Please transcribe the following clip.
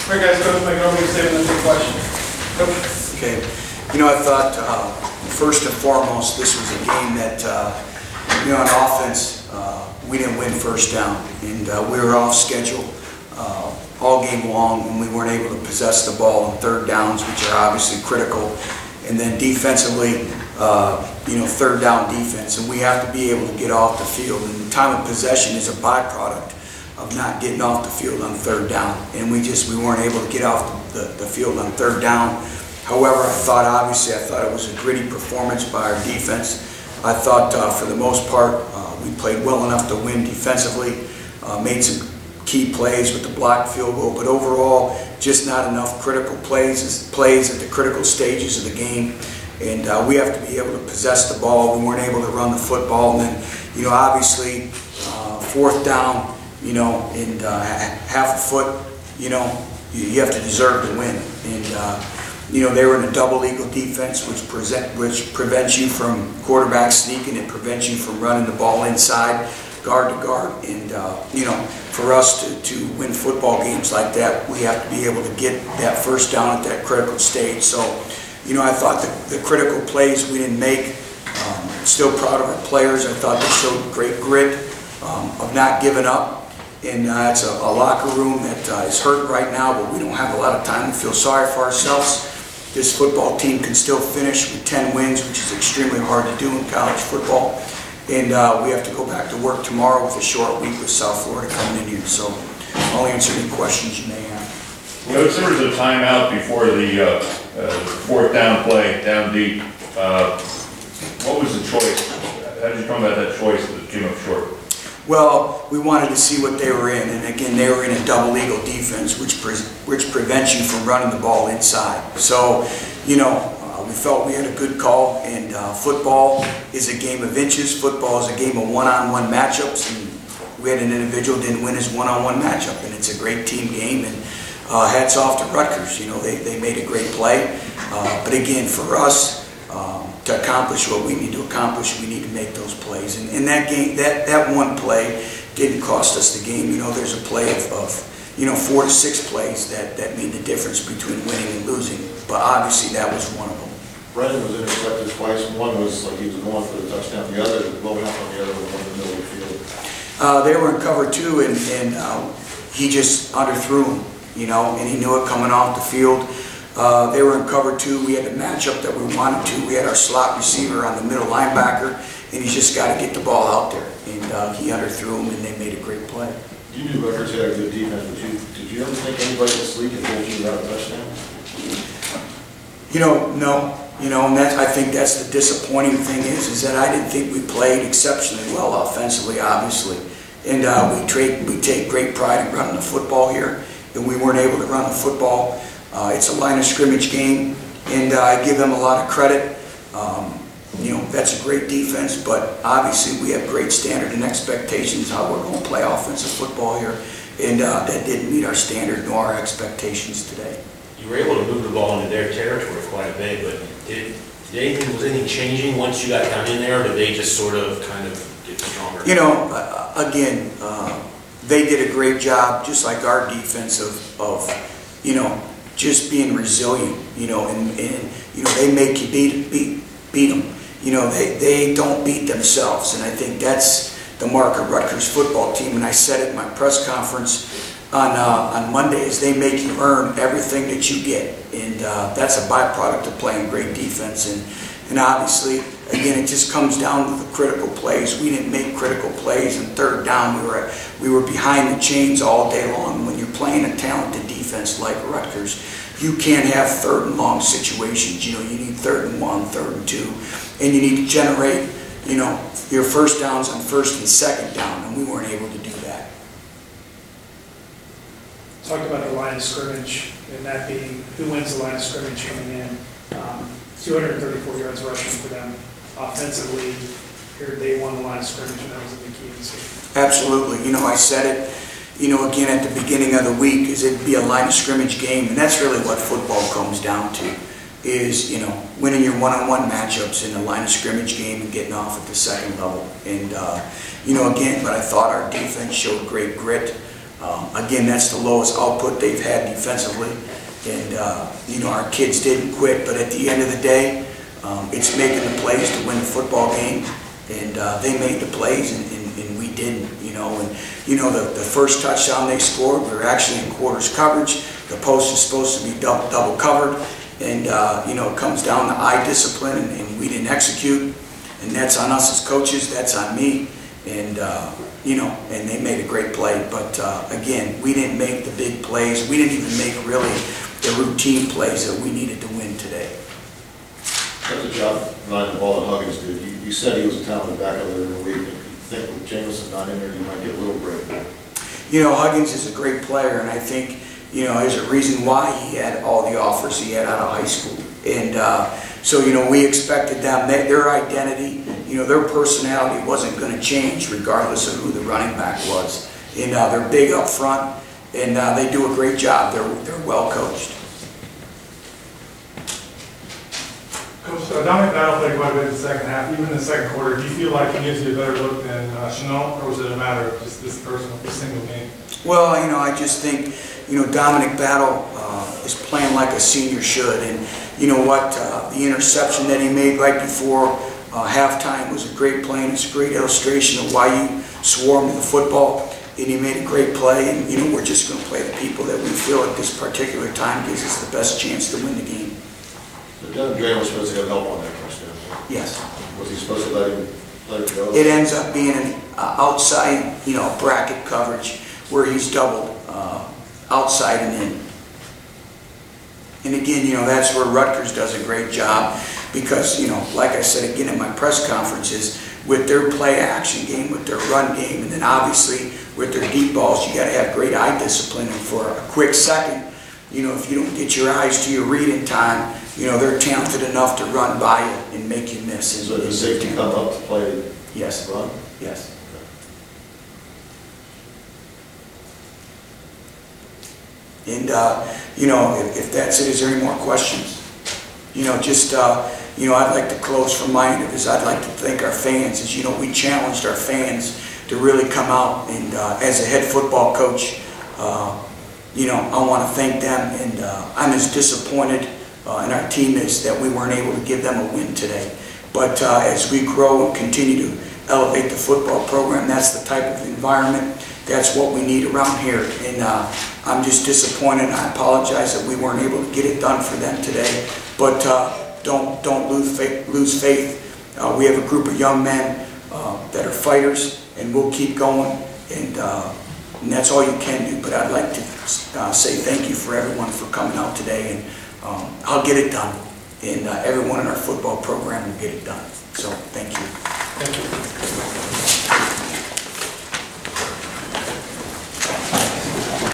All right, guys, go make an opening statement and take questions. Okay. I thought first and foremost, this was a game that, on offense, we didn't win first down, and we were off schedule all game long, and we weren't able to possess the ball on third downs, which are obviously critical. And then defensively, third down defense, and we have to be able to get off the field. And time of possession is a byproduct of not getting off the field on third down, and we weren't able to get off the field on third down. However, I thought it was a gritty performance by our defense. I thought for the most part we played well enough to win defensively, made some key plays with the blocked field goal, but overall just not enough critical plays at the critical stages of the game. And we have to be able to possess the ball. We weren't able to run the football, and then obviously fourth down, and half a foot, you have to deserve to win. And they were in a double eagle defense, which prevents you from quarterback sneaking. It prevents you from running the ball inside, guard to guard. And for us to win football games like that, we have to be able to get that first down at that critical stage. So, I thought the critical plays we didn't make. Still proud of our players. I thought they showed great grit of not giving up. And it's a locker room that is hurt right now, but we don't have a lot of time to feel sorry for ourselves. This football team can still finish with 10 wins, which is extremely hard to do in college football. And we have to go back to work tomorrow with a short week with South Florida coming in here. So I'll answer any questions you may have. There was a timeout before the fourth down play, down deep. What was the choice? How did you come about that choice that came up short? Well, we wanted to see what they were in, and again, they were in a double eagle defense, which prevents you from running the ball inside. So, we felt we had a good call, and football is a game of inches. Football is a game of one-on-one matchups, and we had an individual didn't win his one-on-one matchup, and it's a great team game. And hats off to Rutgers. They made a great play, but again, for us, to accomplish what we need to accomplish, we need to make those plays. And that game, that one play didn't cost us the game. There's a play of 4 to 6 plays that made the difference between winning and losing. But obviously that was one of them. Brennan was intercepted twice. One was like he was going for the touchdown. The other was blowing up on the other one in the middle of the field. They were in cover 2, and he just underthrew him, and he knew it coming off the field. They were in cover 2. We had the matchup that we wanted to. We had our slot receiver on the middle linebacker, and he's just got to get the ball out there. And he underthrew him, and they made a great play. You knew Rutgers had a good defense, but did you ever think anybody this league could hold you without a touchdown? No. And I think that's the disappointing thing is that I didn't think we played exceptionally well offensively, obviously. And we take great pride in running the football here, and we weren't able to run the football. It's a line of scrimmage game, and I give them a lot of credit. That's a great defense, but obviously we have great standard and expectations how we're going to play offensive football here, and that didn't meet our standard nor our expectations today. You were able to move the ball into their territory quite a bit, but was anything changing once you got down in there, or did they just sort of kind of get stronger? Again, they did a great job, just like our defense of just being resilient, and they make you beat them. They don't beat themselves, and I think that's the mark of Rutgers football team. And I said it in my press conference on Monday, is they make you earn everything that you get, and that's a byproduct of playing great defense. And obviously, again, it just comes down to the critical plays. We didn't make critical plays, and third down we were behind the chains all day long. When you're playing a talented defense like Rutgers, you can't have third and long situations. You need 3rd and 1, 3rd and 2, and you need to generate, your first downs on 1st and 2nd down, and we weren't able to do that. Talked about the line of scrimmage, and that being who wins the line of scrimmage coming in. 234 yards rushing for them offensively. Here they won the line of scrimmage, and that was a big key in this game. Absolutely. I said it. Again, at the beginning of the week, is it'd be a line of scrimmage game, and that's really what football comes down to, is, winning your one-on-one matchups in a line of scrimmage game and getting off at the second level. And, again, but I thought our defense showed great grit. Again, that's the lowest output they've had defensively. And, you know, our kids didn't quit, but at the end of the day, it's making the plays to win the football game. And they made the plays, and we didn't, you know. And, you know, the first touchdown they scored, we were actually in quarters coverage. The post is supposed to be double covered. And, you know, it comes down to eye discipline, and we didn't execute. And that's on us as coaches, that's on me. And, you know, and they made a great play. But, again, we didn't make the big plays. We didn't even make really the routine plays that we needed to win today. That's a job running the ball that Huggins did. You said he was a talented back over there in the week. You think with Jameson not in there, you might get a little break. You know, Huggins is a great player, and I think, you know, there's a reason why he had all the offers he had out of high school. And so, you know, we expected them, their identity, you know, their personality wasn't going to change regardless of who the running back was. And they're big up front, and they do a great job. They're well coached. Coach, Dominic Battle played quite a bit in the second half, even in the second quarter. Do you feel like he gives you a better look than Chenault, or was it a matter of just this single game? Well, you know, I just think, you know, Dominic Battle is playing like a senior should. And you know what, the interception that he made right before halftime was a great play, and it's a great illustration of why you swarm to the football. And he made a great play, and you know, we're just going to play the people that we feel at this particular time gives us the best chance to win the game. But Devin Drain was supposed to have help on that touchdown. Yes. Was he supposed to let it go? It ends up being an outside, you know, bracket coverage where he's doubled outside and in. And again, you know, that's where Rutgers does a great job because, you know, like I said again in my press conferences, with their play action game, with their run game, and then obviously with their deep balls, you got to have great eye discipline. And for a quick second, you know, if you don't get your eyes to your reading time, you know, they're talented enough to run by you and make you miss. So does safety come up to play? Yes. Run? Yes. And, you know, if that's it, is there any more questions? You know, just, you know, I'd like to close from my end of this. I'd like to thank our fans. As you know, we challenged our fans to really come out. And as a head football coach, you know, I want to thank them. And I'm as disappointed and our team is that we weren't able to give them a win today. But as we grow and continue to elevate the football program, that's the type of environment, that's what we need around here. And I'm just disappointed. I apologize that we weren't able to get it done for them today. But don't lose faith. We have a group of young men that are fighters, and we'll keep going. And that's all you can do. But I'd like to say thank you for everyone for coming out today. And I'll get it done. And everyone in our football program will get it done. So thank you. Thank you.